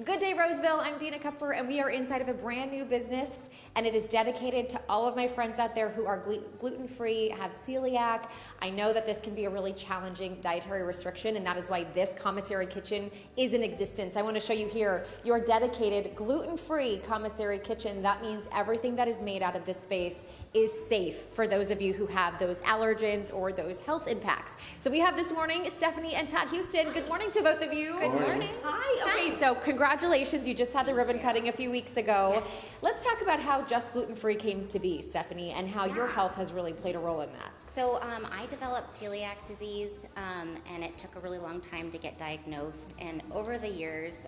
Good day, Roseville. I'm Dina Kupfer, and we are inside of a brand new business, and it is dedicated to all of my friends out there who are gluten-free, have celiac. I know that this can be a really challenging dietary restriction, and that is why this commissary kitchen is in existence. I want to show you here your dedicated gluten-free commissary kitchen. That means everything that is made out of this space is safe for those of you who have those allergens or those health impacts. So we have this morning Stephanie and Todd Houston. Good morning to both of you. Good morning. Hi. Okay, so congratulations. You just had the ribbon cutting a few weeks ago. Yes. Let's talk about how Just Gluten-Free came to be, Stephanie, and how your health has really played a role in that. So I developed celiac disease, and it took a really long time to get diagnosed. And over the years,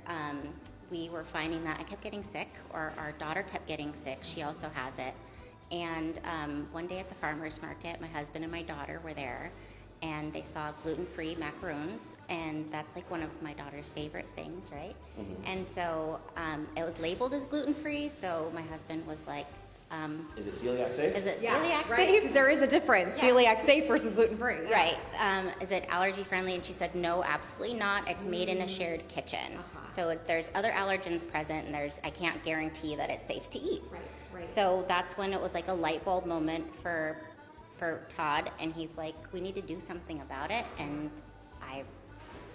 we were finding that I kept getting sick, or our daughter kept getting sick. She also has it. And one day at the farmer's market, my husband and my daughter were there, and they saw gluten-free macaroons, and that's like one of my daughter's favorite things, right? Mm-hmm. And so it was labeled as gluten-free, so my husband was like, is it celiac safe? is it Yeah, celiac right? safe? Because there is a difference. Yeah. Celiac safe versus gluten-free. Yeah. Right. Is it allergy friendly? And she said, no, absolutely not. It's made in a shared kitchen. So there's other allergens present, and I can't guarantee that it's safe to eat. Right. So that's when it was like a light bulb moment for Todd, and he's like, we need to do something about it. And I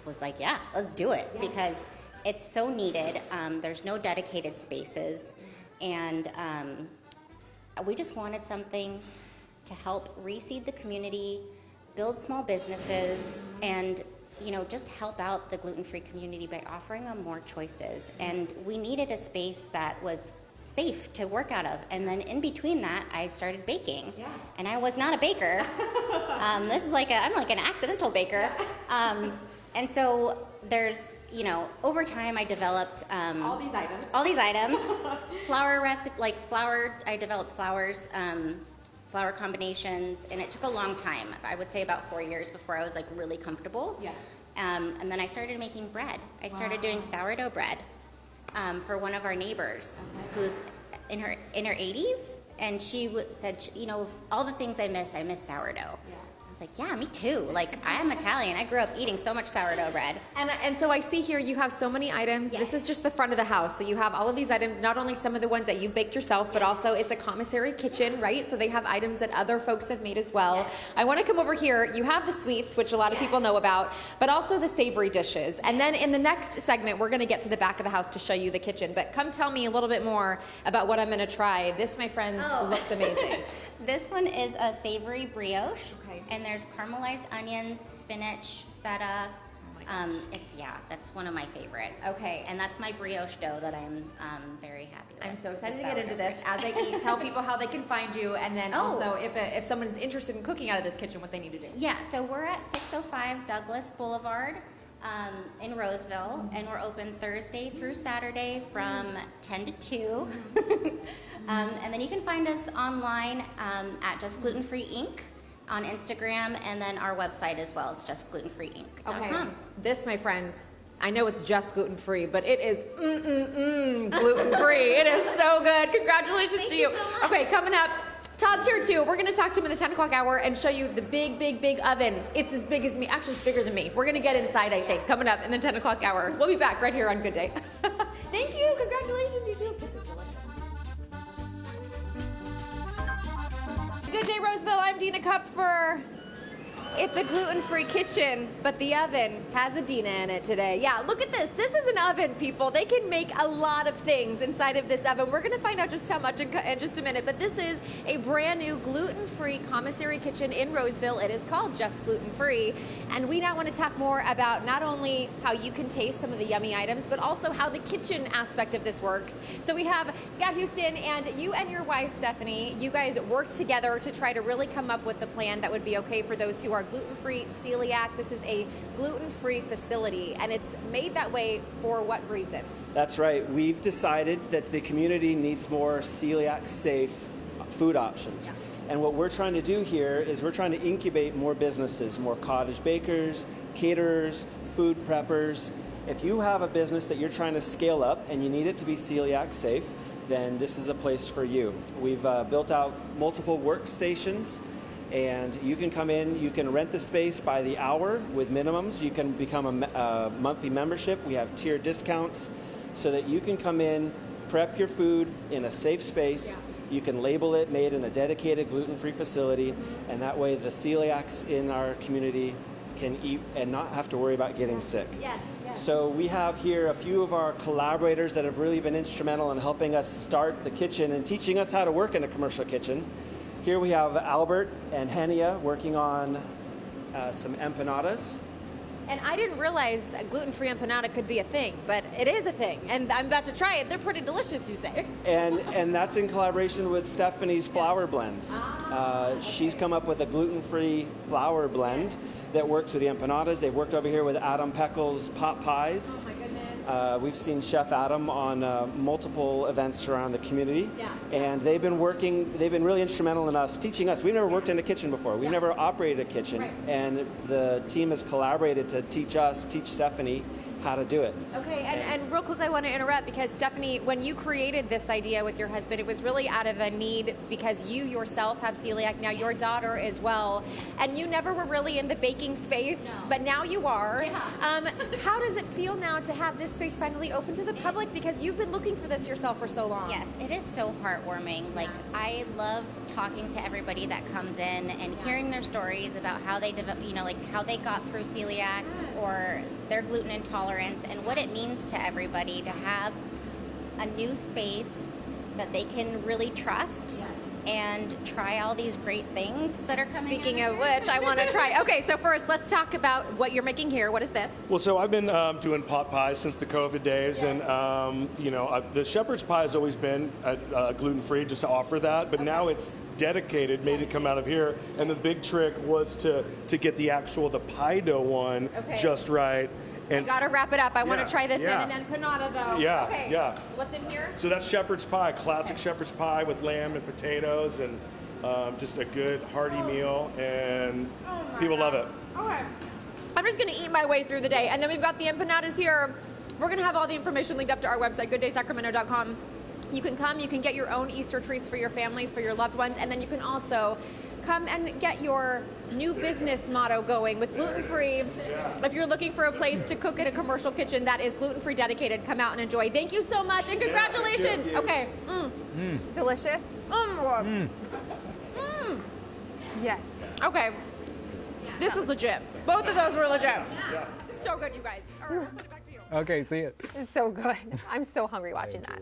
was like, yeah, let's do it, because it's so needed. There's no dedicated spaces, and we just wanted something to help reseed the community, build small businesses, and just help out the gluten-free community by offering them more choices. And we needed a space that was safe to work out of. And then in between that, I started baking. Yeah. And I was not a baker. I'm like an accidental baker. And so there's, over time I developed All these items. Flour recipe, I developed flours, flour combinations, and it took a long time. I would say about 4 years before I was like really comfortable. Yeah. And then I started making bread. I started doing sourdough bread for one of our neighbors who's in her 80s, and she said, all the things I miss sourdough. Yeah. I was like, yeah, me too. Like, I am Italian. I grew up eating so much sourdough bread. And so I see here you have so many items. Yes. This is just the front of the house. So you have all of these items, not only some of the ones that you baked yourself, but also it's a commissary kitchen, right? So they have items that other folks have made as well. Yes. I want to come over here. You have the sweets, which a lot of people know about, but also the savory dishes. And then in the next segment, we're going to get to the back of the house to show you the kitchen. But come tell me a little bit more about what I'm going to try. This, my friends, looks amazing. This one is a savory brioche, and there's caramelized onions, spinach, feta. That's one of my favorites. Okay. And that's my brioche dough that I'm very happy with. I'm so excited to get into this. As I eat, tell people how they can find you, and then also if someone's interested in cooking out of this kitchen, what they need to do. Yeah, so we're at 605 Douglas Boulevard in Roseville, and we're open Thursday through Saturday from 10 to 2. And then you can find us online at Just Gluten-Free Inc. on Instagram, and then our website as well. It's justglutenfreeinc.com. Okay. This, my friends, I know it's just gluten-free, but it is gluten-free. It is so good. Congratulations to you. So Okay, coming up, Todd's here too. We're going to talk to him in the 10 o'clock hour and show you the big oven. It's as big as me. Actually, it's bigger than me. We're going to get inside, I think, coming up in the 10 o'clock hour. We'll be back right here on Good Day. Thank you. Congratulations, you too. This is delicious. Good day, Roseville. I'm Dina Kupfer. It's a gluten-free kitchen, but the oven has a Dina in it today. Yeah, look at this. This is an oven, people. They can make a lot of things inside of this oven. We're going to find out just how much in just a minute, but this is a brand new gluten-free commissary kitchen in Roseville. It is called Just Gluten-Free, and we now want to talk more about not only how you can taste some of the yummy items, but also how the kitchen aspect of this works. So we have Scott Houston, and you and your wife, Stephanie, you guys worked together to try to really come up with a plan that would be okay for those who are gluten-free, celiac. This is a gluten-free facility, and it's made that way for what reason? That's right. We've decided that the community needs more celiac-safe food options. Yeah. And what we're trying to do here is we're trying to incubate more businesses, more cottage bakers, caterers, food preppers. If you have a business that you're trying to scale up and you need it to be celiac safe, then this is a place for you. We've built out multiple workstations, and you can come in, you can rent the space by the hour with minimums. You can become a monthly membership. We have tier discounts so that you can come in, prep your food in a safe space. You can label it made in a dedicated gluten-free facility, and that way the celiacs in our community can eat and not have to worry about getting sick. Yes. So we have here a few of our collaborators that have really been instrumental in helping us start the kitchen and teaching us how to work in a commercial kitchen. Here we have Albert and Henia working on some empanadas. And I didn't realize a gluten-free empanada could be a thing, but it is a thing. And I'm about to try it. They're pretty delicious, you say. And that's in collaboration with Stephanie's flour blends. She's come up with a gluten-free flour blend that works with the empanadas. They've worked over here with Adam Peckle's pot pies. Oh my goodness. We've seen Chef Adam on multiple events around the community. Yeah. And they've been really instrumental in us, teaching us. We've never worked in a kitchen before. We've never operated a kitchen. Right. And the team has collaborated to teach Stephanie how to do it. Okay, and real quick, I want to interrupt because Stephanie, when you created this idea with your husband, it was really out of a need because you yourself have celiac, now your daughter as well, and you never were really in the baking space, but now you are. Yeah. How does it feel now to have this space finally open to the public? Because you've been looking for this yourself for so long. Yes, it is so heartwarming. Like, I love talking to everybody that comes in and hearing their stories about how they how they got through celiac or their gluten intolerance, and what it means to everybody to have a new space that they can really trust and try all these great things that are coming. Speaking of which, I want to try. Okay, so first, let's talk about what you're making here. What is this? Well, so I've been doing pot pies since the COVID days, and the shepherd's pie has always been gluten-free, just to offer that, but now it's dedicated, made it come out of here, and the big trick was to get the pie dough one just right. And I gotta wrap it up. I want to try this yeah. in an empanada though. Yeah, okay. yeah. What's in here? So that's shepherd's pie, classic shepherd's pie with lamb and potatoes, and just a good hearty meal, and people love it. Okay. I'm just gonna eat my way through the day, and then we've got the empanadas here. We're gonna have all the information linked up to our website, gooddaysacramento.com. You can come, you can get your own Easter treats for your family, for your loved ones, and then you can also come and get your new business motto going with gluten-free. If you're looking for a place to cook in a commercial kitchen that is gluten-free dedicated, come out and enjoy. Thank you so much, and congratulations. Okay. Delicious. Yes. Okay. This is legit. Both of those were legit. So good, you guys. All right, we'll send it back to you. Okay, see it. It's so good. I'm so hungry watching that.